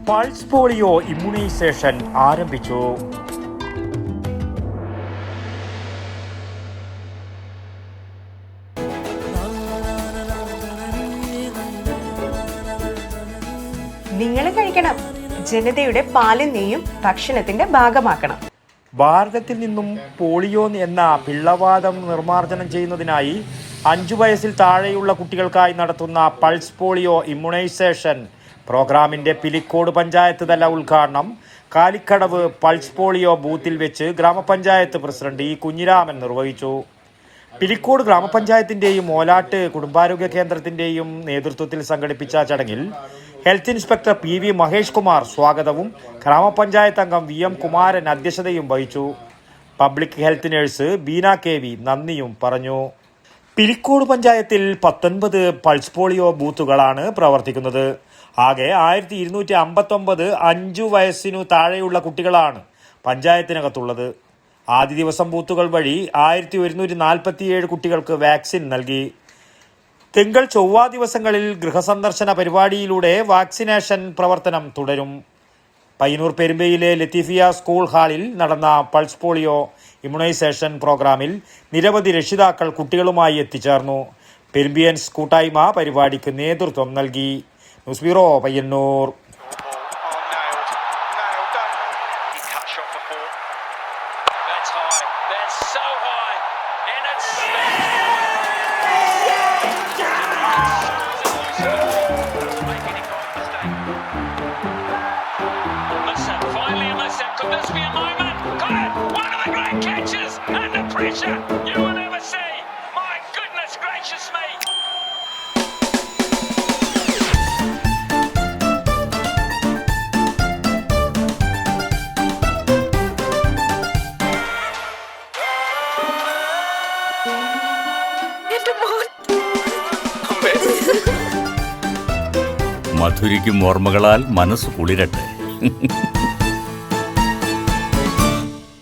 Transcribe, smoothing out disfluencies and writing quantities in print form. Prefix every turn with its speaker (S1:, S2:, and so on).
S1: Pulse polio immunisation ആരംഭിച്ചു.
S2: നിങ്ങൾ കഴിക്കണം. ജനതയുടെ പാലും നെയ്യും ഭക്ഷണത്തിന്റെ ഭാഗമാക്കണം.
S1: ഭാരതത്തിൽ നിന്നും പോളിയോ എന്ന പിള്ളവാതം നിർമ്മാർജ്ജനം ചെയ്യുന്നതിനായി 5 വയസ്സിൽ താഴെയുള്ള കുട്ടികൾക്കായി നടത്തുന്ന പൾസ് പോളിയോ ഇമ്മ്യൂണൈസേഷൻ പ്രോഗ്രാമിൻ്റെ പിലിക്കോട് പഞ്ചായത്ത് തല ഉദ്ഘാടനം കാലിക്കടവ് പൾസ് പോളിയോ ബൂത്തിൽ വെച്ച് ഗ്രാമപഞ്ചായത്ത് പ്രസിഡന്റ് ഇ കുഞ്ഞിരാമൻ നിർവഹിച്ചു. പിലിക്കോട് ഗ്രാമപഞ്ചായത്തിൻ്റെയും മോലാട്ട് കുടുംബാരോഗ്യ കേന്ദ്രത്തിൻ്റെയും നേതൃത്വത്തിൽ സംഘടിപ്പിച്ച ചടങ്ങിൽ health inspector PV Mahesh Kumar സ്വാഗതവും ഗ്രാമപഞ്ചായത്ത് അംഗം VM കുമാരൻ അധ്യക്ഷതയും വഹിച്ചു. Public health nurse Beena KV നന്ദിയും പറഞ്ഞു. പിലിക്കോട് പഞ്ചായത്തിൽ 19 പൾസ് പോളിയോ ബൂത്തുകളാണ് പ്രവർത്തിക്കുന്നത്. ആകെ 1259 5 വയസ്സിനു താഴെയുള്ള കുട്ടികളാണ് പഞ്ചായത്തിനകത്തുള്ളത്. ആദ്യ ദിവസം ബൂത്തുകൾ വഴി 1147 കുട്ടികൾക്ക് വാക്സിൻ നൽകി. തിങ്കൾ ചൊവ്വ ദിവസങ്ങളിൽ ഗൃഹസന്ദർശന പരിപാടിയിലൂടെ വാക്സിനേഷൻ പ്രവർത്തനം തുടരും. പയ്യന്നൂർ പെരുമ്പയിലെ ലത്തീഫിയ സ്കൂൾ ഹാളിൽ നടന്ന പൾസ് പോളിയോ ഇമ്മ്യൂണൈസേഷൻ പ്രോഗ്രാമിൽ നിരവധി രക്ഷിതാക്കൾ കുട്ടികളുമായി എത്തിച്ചേർന്നു. പെരുമ്പിയൻസ് കൂട്ടായ്മ പരിപാടിക്ക് നേതൃത്വം നൽകി. News bureau, Payyanur.
S3: Could this be a moment? Got it! One of the great catches! And the pressure you will never see! My goodness gracious me!
S4: മധുരിക്കും ഓർമ്മകളാൽ മനസ്സ് കുളിരട്ടെ.